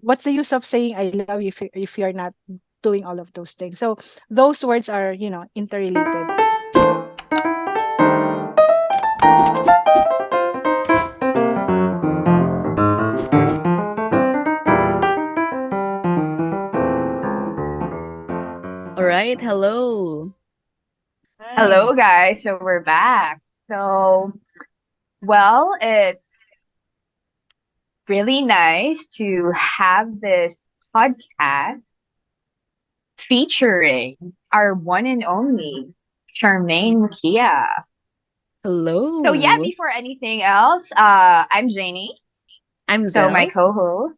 what's the use of saying I love you if you're not doing all of those things? So those words are, interrelated. All right, hello. Hi. Hello, guys. So we're back. So, it's really nice to have this podcast featuring our one and only Charmaine Moquia. So, Hello. before anything else, I'm Janie. I'm So, my Zell. co host,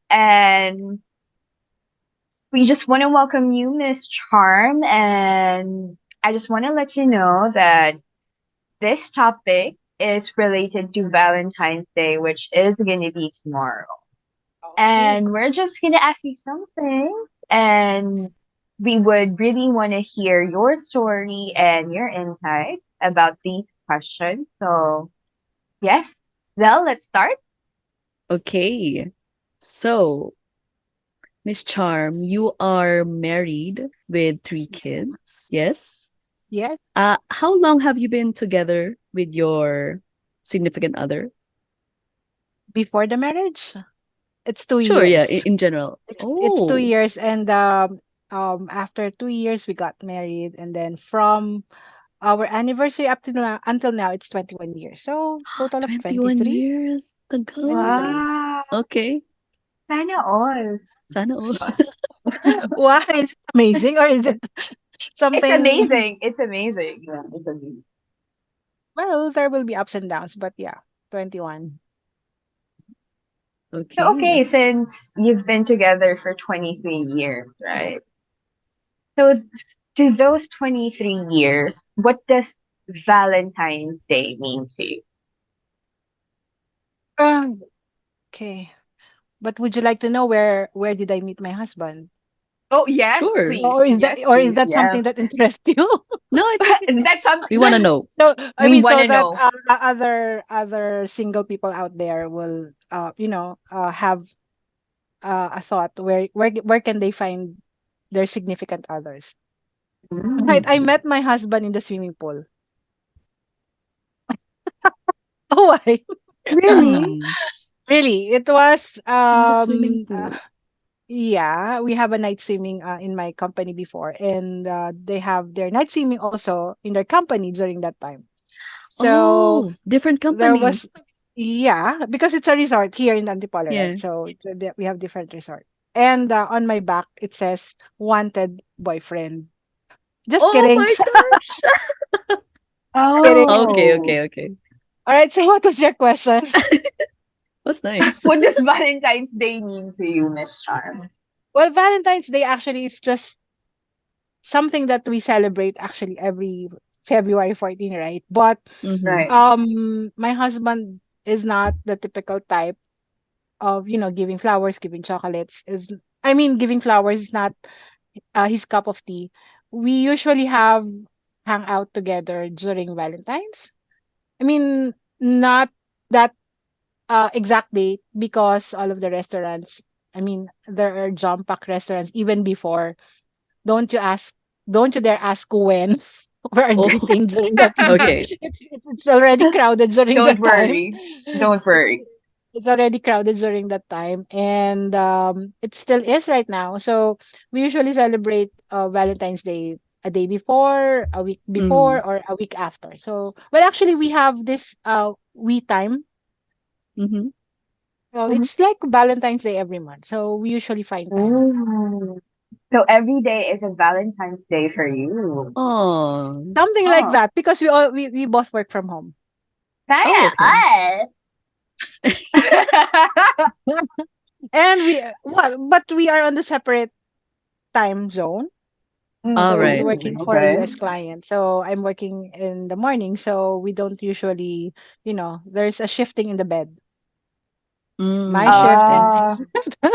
And we just want to welcome you, Miss Charm. And I just want to let you know that this topic is related to Valentine's Day, which is going to be tomorrow. Okay. And we're just going to ask you something. And we would really want to hear your story and your insight about these questions. So, yes, well, let's start. Okay. So, Miss Charm, you are married with three kids. Yes. Yes. How long have you been together with your significant other? Before the marriage, it's two Sure, yeah, years. in general. It's two Oh, years, and after 2 years we got married, and then from our anniversary up to now, until now, it's 21 years. So total of 21 23. years ago. 23. Wow. Okay. Sana all. Sana all. Why? Is it amazing, or is it It's something? amazing. It's amazing. Yeah, it's amazing. Well, there will be ups and downs, but yeah, 21. So, Okay. okay, since you've been together for 23 years, right? So, to those 23 years, what does Valentine's Day mean to you? Um, okay. But would you like to know where did I meet my husband? Oh, yes, Sure. please. Yes, Or is please. that Yeah. something that interests you? No, it's okay. That's We want to something know. So I we mean, want so to that know. other single people out there will have a thought, where can they find their significant others? Right. Mm. I met my husband in the swimming pool. Oh, why? Really? Hmm. Really? It was In the swimming pool. yeah, we have a night swimming in my company before, and they have their night swimming also in their company during that time. So Oh, different there company. was, yeah, because it's a resort here in Antipolo, right? Yeah. So we have different resort. And on my back it says wanted boyfriend. Just Oh kidding. my gosh. Kidding. Okay, Oh. okay, okay. All right, so what was your question? That's nice. What does Valentine's Day mean to you, Miss Charm? Well, Valentine's Day actually is just something that we celebrate actually every February 14, right? But Mm-hmm. Right. my husband is not the typical type of, giving flowers, giving chocolates. Is I mean, giving flowers is not his cup of tea. We usually have hang out together during Valentine's. I mean, not that exact date, because all of the restaurants, I mean, there are jam-packed restaurants even before. Don't you ask, don't you dare ask when we are Oh, dating during that time. okay. It's already crowded during Don't that time. worry. Don't It's worry. it's already crowded during that time, and it still is right now. So we usually celebrate Valentine's Day a day before, a week before, Mm-hmm. or a week after. So, well, actually, we have this we time. Mm-hmm. So Mhm. it's like Valentine's Day every month. So we usually find time. Ooh. So every day is a Valentine's Day for you. Oh. Something like Oh. that, because we both work from home. Oh, Sana okay. all. And but we are on the separate time zone. All So he's right. working Mm, for a okay. US client. So I'm working in the morning. So we don't usually, there's a shifting in the bed. My Mm, I shift and see. Uh,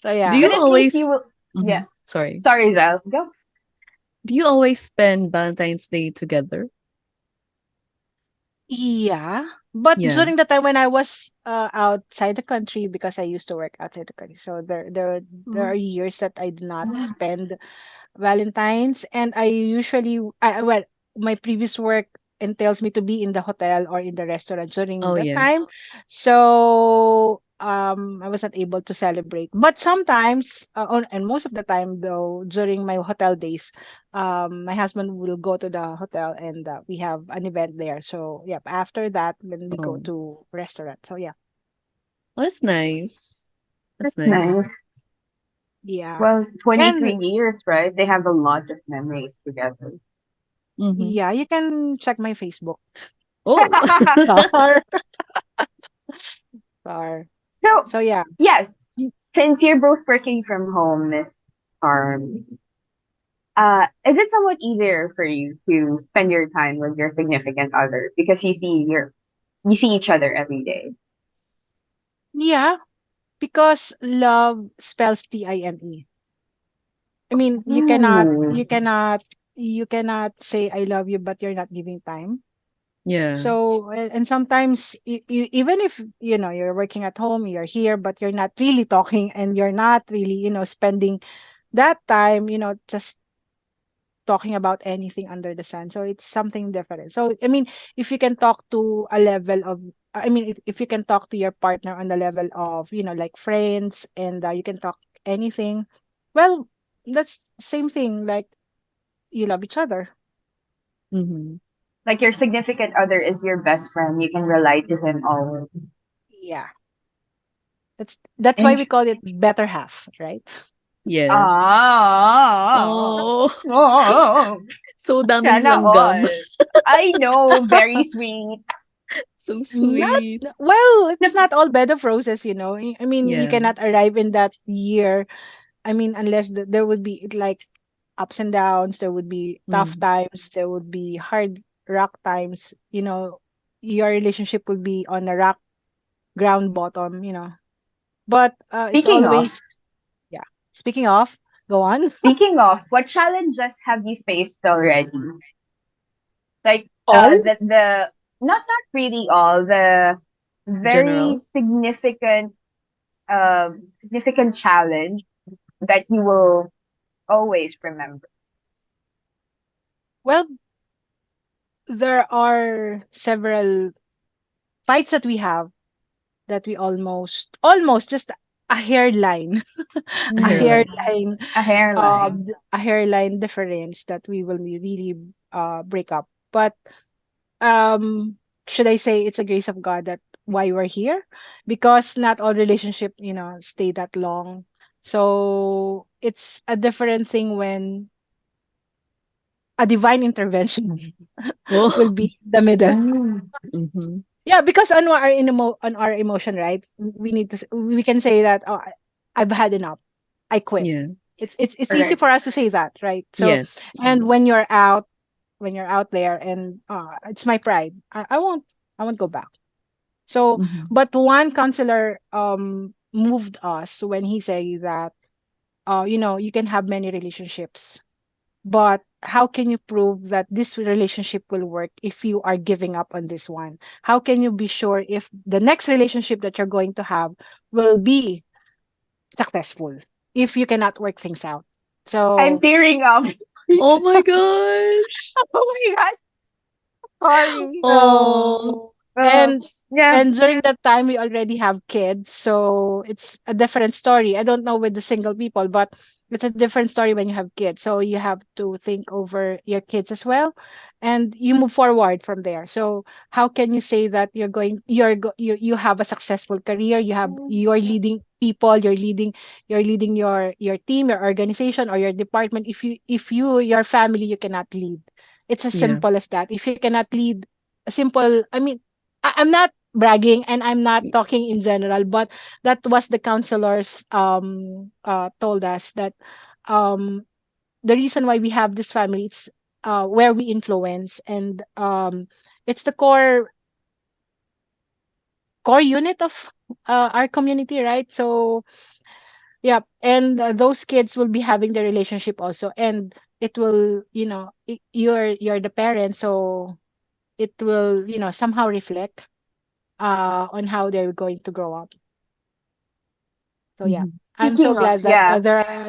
so Do yeah. but you at least you always will. Yeah. sorry. Sorry, Zal. Go. Do you always spend Valentine's Day together? Yeah. But Yeah. during the time when I was outside the country, because I used to work outside the country, so there are Mm. years that I did not spend Valentine's, and I usually, well, my previous work entails me to be in the hotel or in the restaurant during Oh, that yeah. time. So I was not able to celebrate. But sometimes, and most of the time though, during my hotel days, my husband will go to the hotel and we have an event there. So yeah, after that, then we go Oh. to restaurant. So yeah, Oh, that's nice. That's That's nice. nice. yeah, Well, and 23 years, right? They have a lot of memories together. Mhm. yeah, you can check my Facebook. Oh. Star, star. So, So yeah. yes, since you're both working from home, Miss Charm, is it somewhat easier for you to spend your time with your significant other because you see each other every day? Yeah, because love spells Time. I mean, Ooh. you cannot say I love you, but you're not giving time. Yeah. So, and sometimes even if, you're working at home, you're here, but you're not really talking and you're not really, spending that time, just talking about anything under the sun. So it's something different. So, I mean, if you can talk to a level of, I mean, if you can talk to your partner on the level of, like friends, and you can talk anything, well, that's same thing. Like you love each other. Mhm. Like your significant other is your best friend. You can rely to him always. Yeah. That's why And we call it better half, right? Yes. ah, Oh, oh, so daming sana langgam. all. I know, very sweet. So Not sweet. well, it's not all bed of roses, you know. I mean, you Yeah. cannot arrive in that year. I mean, unless there would be like ups and downs, there would be tough Mm. times, there would be hard rock times, your relationship would be on a rock ground bottom. But it's Speaking of, always, yeah. Speaking of, go on. speaking of, what challenges have you faced already? Like All? the not really all the very General. significant challenge that you will always remember. Well, there are several fights that we have that we almost just a hairline, A a Mm, hairline. hairline, a hairline. a hairline difference that we will really break up. But um, should I say it's a grace of God that why we're here? Because not all relationship, stay that long. So it's a different thing when a divine intervention will Oh. be in the middle. Mm. Mhm. Yeah, because on our emotion, right? We can say that, oh, I've had enough. I quit. Yeah. It's easy Correct. for us to say that, right? So, Yes. and when you're out there, and it's my pride. I won't go back. So, Mhm. but one counselor moved us when he said that you can have many relationships, but how can you prove that this relationship will work if you are giving up on this one? How can you be sure if the next relationship that you're going to have will be successful if you cannot work things out? I'm So, tearing up. Oh my gosh. Oh my god, sorry. Oh. so Uh, and yeah. and during that time we already have kids, so it's a different story. I don't know with the single people, but it's a different story when you have kids. So you have to think over your kids as well, and you move forward from there. So how can you say that you have a successful career, you're leading people, you're leading your team, your organization, or your department, if your family you cannot lead? It's as Yeah. simple as that. If you cannot lead a simple, I mean, I'm not bragging and I'm not Y- talking in general, but that was the counselors told us that um the reason why we have this family, it's where we influence, and it's the core unit of our community, right? So yeah, and those kids will be having the relationship also, and it will, you're the parent, so it will, somehow reflect. on how they're going to grow up. So yeah, Mhm. I'm so Speaking of, glad that yeah.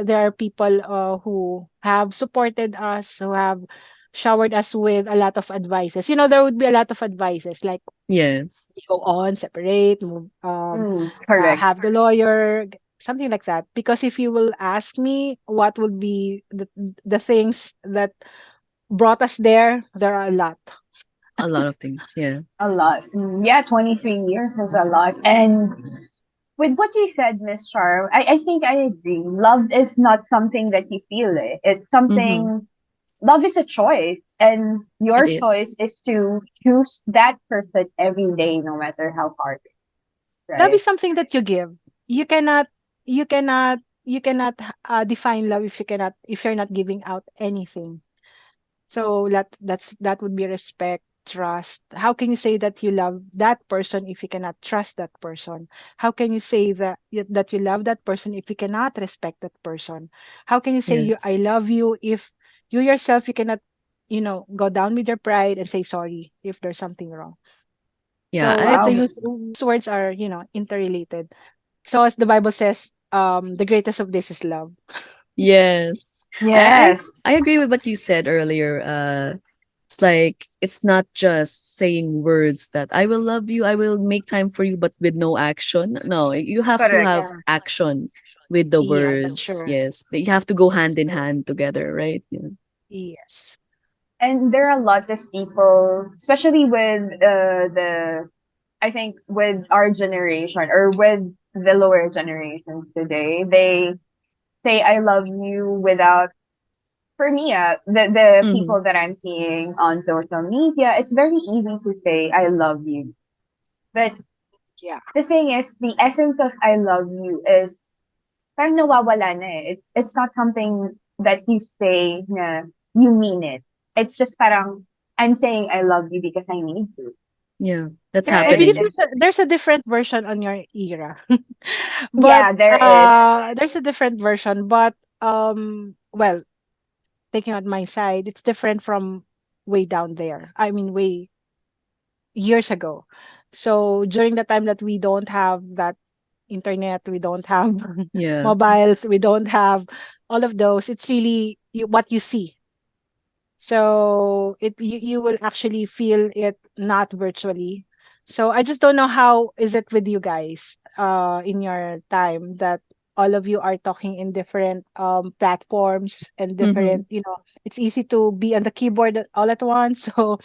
there are people who have supported us, who have showered us with a lot of advices. There would be a lot of advices like Yes. go on, separate, move, Correct. have the lawyer, something like that. Because if you will ask me what would be the things that brought us there, there are a lot. A lot of things. Yeah. A lot. Yeah, 23 years is a lot. And with what you said, Miss Charm, I think I agree. Love is not something that you feel it. It's Mm-hmm. something, love is a choice. And It your is. choice is to choose that person every day, no matter how hard it is, Love right? is something that you give. You cannot define love if you're not giving out anything. So that would be respect, trust. How can you say that you love that person if you cannot trust that person? How can you say that you love that person if you cannot respect that person? How can you say Yes. I love you if you yourself you cannot go down with your pride and say sorry if there's something wrong? Yeah, So I it's a Wow. agree. use those words are interrelated. So as the Bible says, the greatest of this is love. Yes. Yes. I agree with what you said earlier. It's like it's not just saying words that I will love you, I will make time for you, but with no action. No, you have to Correct. have Yeah. action with the Yeah, that's words. true. Yes. You have to go hand in hand together, right? Yeah. Yes. And there are a lot of people, especially with I think with our generation or with the lower generations today, they say I love you without, for me, the Mm-hmm. people that I'm seeing on social media, it's very easy to say I love you. But Yeah. the thing is, the essence of I love you is parang nawawala na eh. It's not something that you say na you mean it. It's just parang I'm saying I love you because I need to, Yeah. That's I right? believe happening. there's a different version on your era. But Yeah, there is. there's a different version, but well, taking on my side, it's different from way down there. I mean way years ago. So during the time that we don't have that internet, we don't have Yeah. mobiles, we don't have all of those. It's really what you see. So you will actually feel it not virtually. So I just don't know how is it with you guys in your time that all of you are talking in different platforms and Mm-hmm. different, it's easy to be on the keyboard all at once. So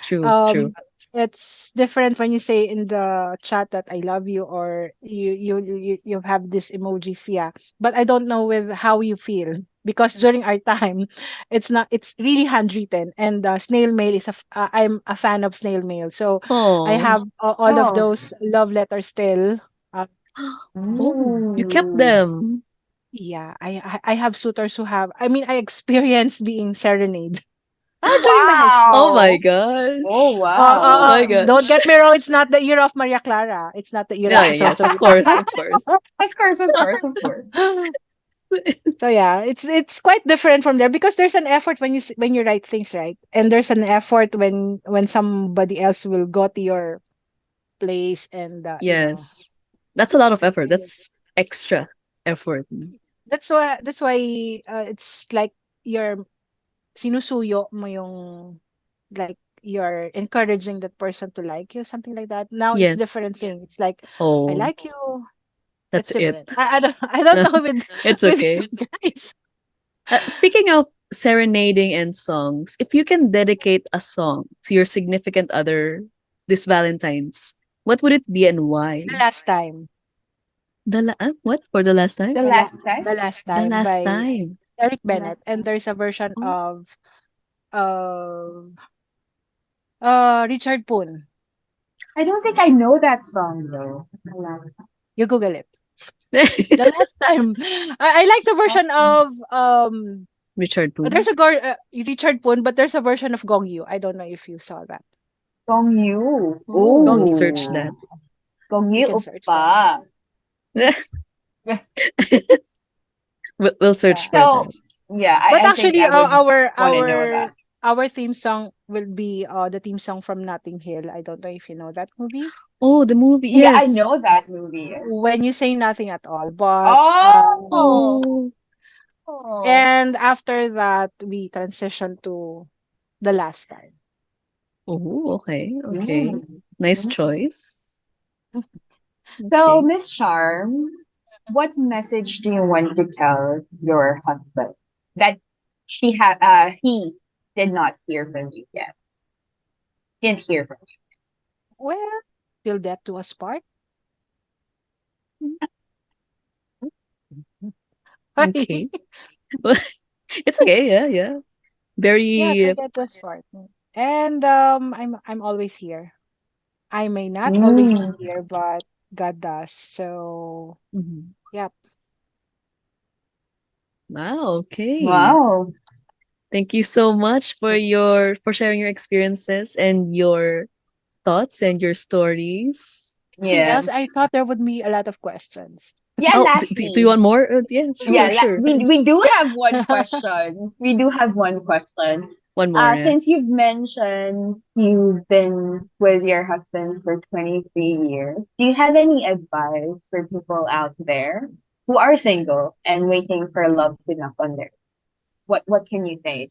True. True. um it's different when you say in the chat that I love you, or you have this emojis, yeah, but I don't know with how you feel, because during our time it's really handwritten, and snail mail I'm a fan of snail mail, so I Oh. have all of Oh. those love letters still. uh, Oh, you kept Ooh. them. yeah, I have suitors who have, I mean, I experienced being serenade during my high school. Oh my Wow. Oh gosh. Oh wow. my Don't gosh. get me wrong, it's not the era of Maria Clara. It's not the era No, of yes, social of media. course, of course. Of course, of course, of course. So yeah, it's quite different from there, because there's an effort when when you write things, right, and there's an effort when somebody else will go to your place and Yes. That's a lot of effort. That's extra effort. that's why it's like you're sinusuyo mo yung, like you're encouraging that person to like you, something like that. Now it's Yes. different thing. It's like I Oh, like you. It's that's it. different. I don't know with It's with okay. you guys. Speaking of serenading and songs, if you can dedicate a song to your significant other this Valentine's, what would it be and The why? last time. What for the last time? The last time? The last The time last by time. Eric The last Bennett, and time. there's a version Oh. of Richard Poon. I don't think I know that song though. The last You Google it. The last time. I like the version time. of Richard there's Poon. a Richard Poon, but there's a version of Gong Yu. I don't know if you saw that. Gong Yu. Oh, Gong we'll Yu. search Ooh. that. Gong You Yu can search that. Oppa. We'll search Yeah. for So that. yeah, But I think actually I would our want to know our that. our theme song will be the theme song from Notting Hill. I don't know if you know that movie. Oh, the movie, Yeah, I yes. know that movie. When you say nothing at all, but Oh, Oh, oh, and after that we transition to the last time. oh, okay, okay. mm. Nice Mm. choice. So, Okay. Miss Charm, what message do you want to tell your husband that he did not hear from you yet? Didn't hear from Well, till death do us part. Okay. Well, it's okay. Yeah, yeah. Yeah, till Very. death do us part. And I'm always here. I may not always be you. here, but God does. So, Mhm. yeah. Wow. Okay. Wow. Thank you so much for for sharing your experiences and your thoughts and your stories. Anything Yeah. else? I thought there would be a lot of questions. Yeah, Oh, do you lastly, want more? Yeah, yeah, sure, sure. we do have one question. We do have one question. One more. Yeah. Since you've mentioned you've been with your husband for 23 years, do you have any advice for people out there who are single and waiting for love to knock on their? What can you say?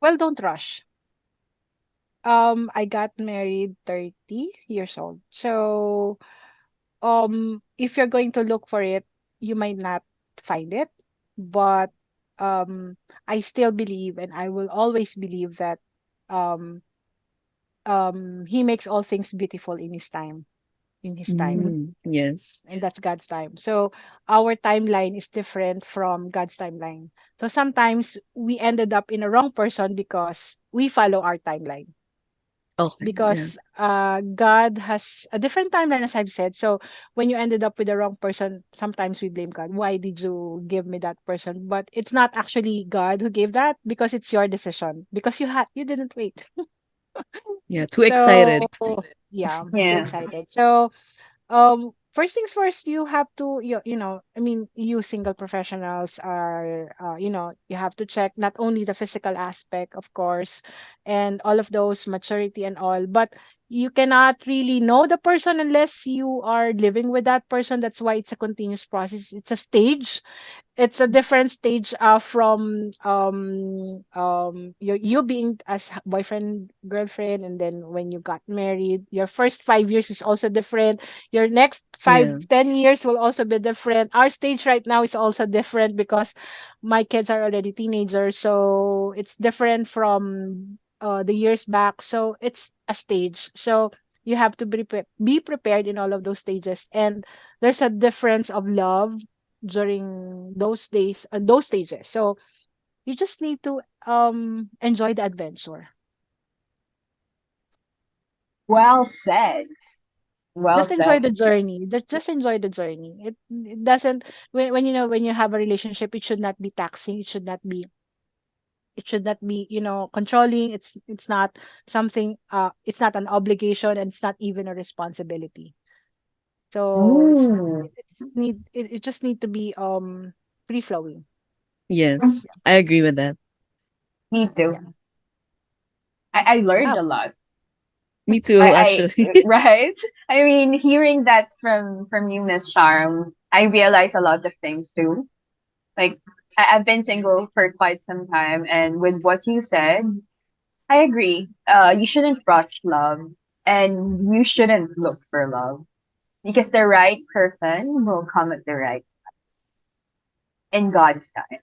Well, don't rush. I got married 30 years old. So, if you're going to look for it, you might not find it, but um I still believe and I will always believe that um he makes all things beautiful in his time, in his time. Yes. And that's God's time. So our timeline is different from God's timeline. So sometimes we ended up in a wrong person because we follow our timeline. Okay. Yeah. Because God has a different timeline, as I've said. So when you ended up with the wrong person, sometimes we blame God. Why did you give me that person? But it's not actually God who gave that, because it's your decision. Because you didn't wait. Yeah. Too So excited. yeah, too Yeah. excited. So first things first, you have to I mean, you single professionals are you have to check not only the physical aspect, of course, and all of those maturity and all, but you cannot really know the person unless you are living with that person. That's why it's a continuous process, it's a stage, it's a different stage from you being as boyfriend girlfriend, and then when you got married, your first 5 years is also different, your next Yeah. 5-10 years will also be different. Our stage right now is also different because my kids are already teenagers, so it's different from the years back. So it's a stage, so you have to be prepared in all of those stages, and there's a difference of love during those days, those stages. So you just need to enjoy the adventure. Well said. Well Just enjoy said. the journey. Just enjoy the journey. It doesn't, when when you have a relationship, it should not be taxing. It should not be controlling. It's not something. It's not an obligation, and it's not even a responsibility. So Mm, it just need to be free flowing. Yes. I agree with that. me Yeah. too. I learned Yeah. a lot. Me too, I actually. right. I mean, hearing that from you, Miss Charm, I realize a lot of things too. Like I've been single for quite some time, and with what you said, I agree. You shouldn't rush love, and you shouldn't look for love because the right person will come at the right in God's time.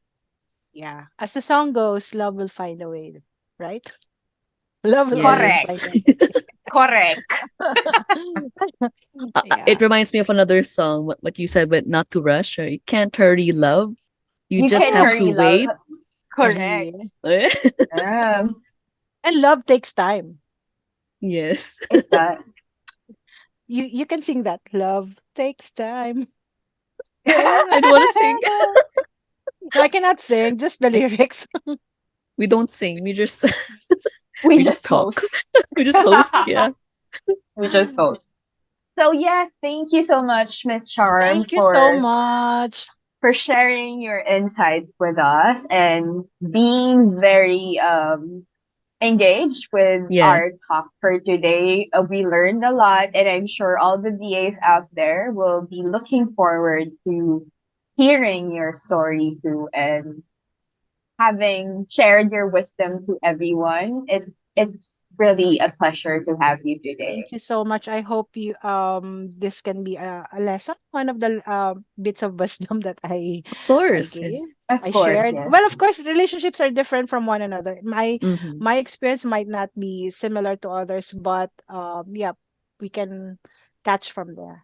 Yeah. As the song goes, love will find a way, right? Love will always Correct. Yes. find a way. Correct. It Yeah. reminds me of another song, what you said, but not to rush. Or you can't hurry love. You You just can have Yeah. to hurry love. wait. Correct. Yeah. Um, And love takes time. Yes. it's that. You can sing that. Love takes time. I don't want to sing. No, I cannot sing, just the lyrics. We don't sing. We just We we just just talk. host. We just host. Yeah. We just host. So yeah, thank you so much, Miss Charm, Thank you so for much. for sharing your insights with us and being very engaged with Yeah, our talk for today. We learned a lot, and I'm sure all the DAs out there will be looking forward to hearing your story too and having shared your wisdom to everyone. It's really a pleasure to have you Thank today. you so much. I hope you this can be a lesson, one of the bits of wisdom that of I course. Yeah. gave. Of I course, shared. yes. Well, of course, relationships are different from one another. Mhm. My experience might not be similar to others, but yeah, we can catch from there.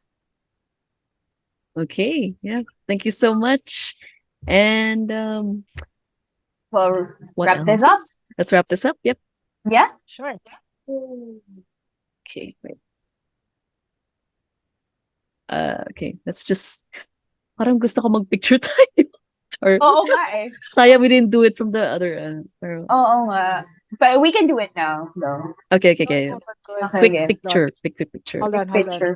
Okay. Yeah. Thank you so much. And We'll what wrap this up. else? Let's wrap this up. Yep. Yeah. Sure. Okay. Wait. Okay. Let's just parang gusto ko magpicture tayo. Char. Oo nga eh. Sayang we didn't do it from the other pero Oo nga. But we can do it now, though. okay, okay, Good, okay. good, good, good. Okay, Quick again. Hold on. picture. Quick picture. Hold on, Quick hold on. picture.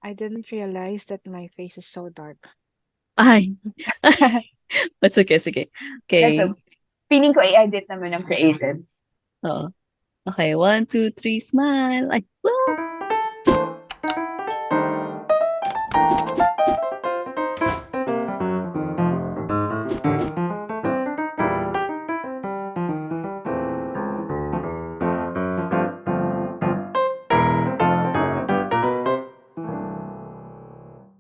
I didn't realize that my face is so dark. Ay. That's okay, sige. That's Okay. a, feeling ko i-edit naman ng creative. Oo. Okay, 1, 2, 3, smile. Ay, woo!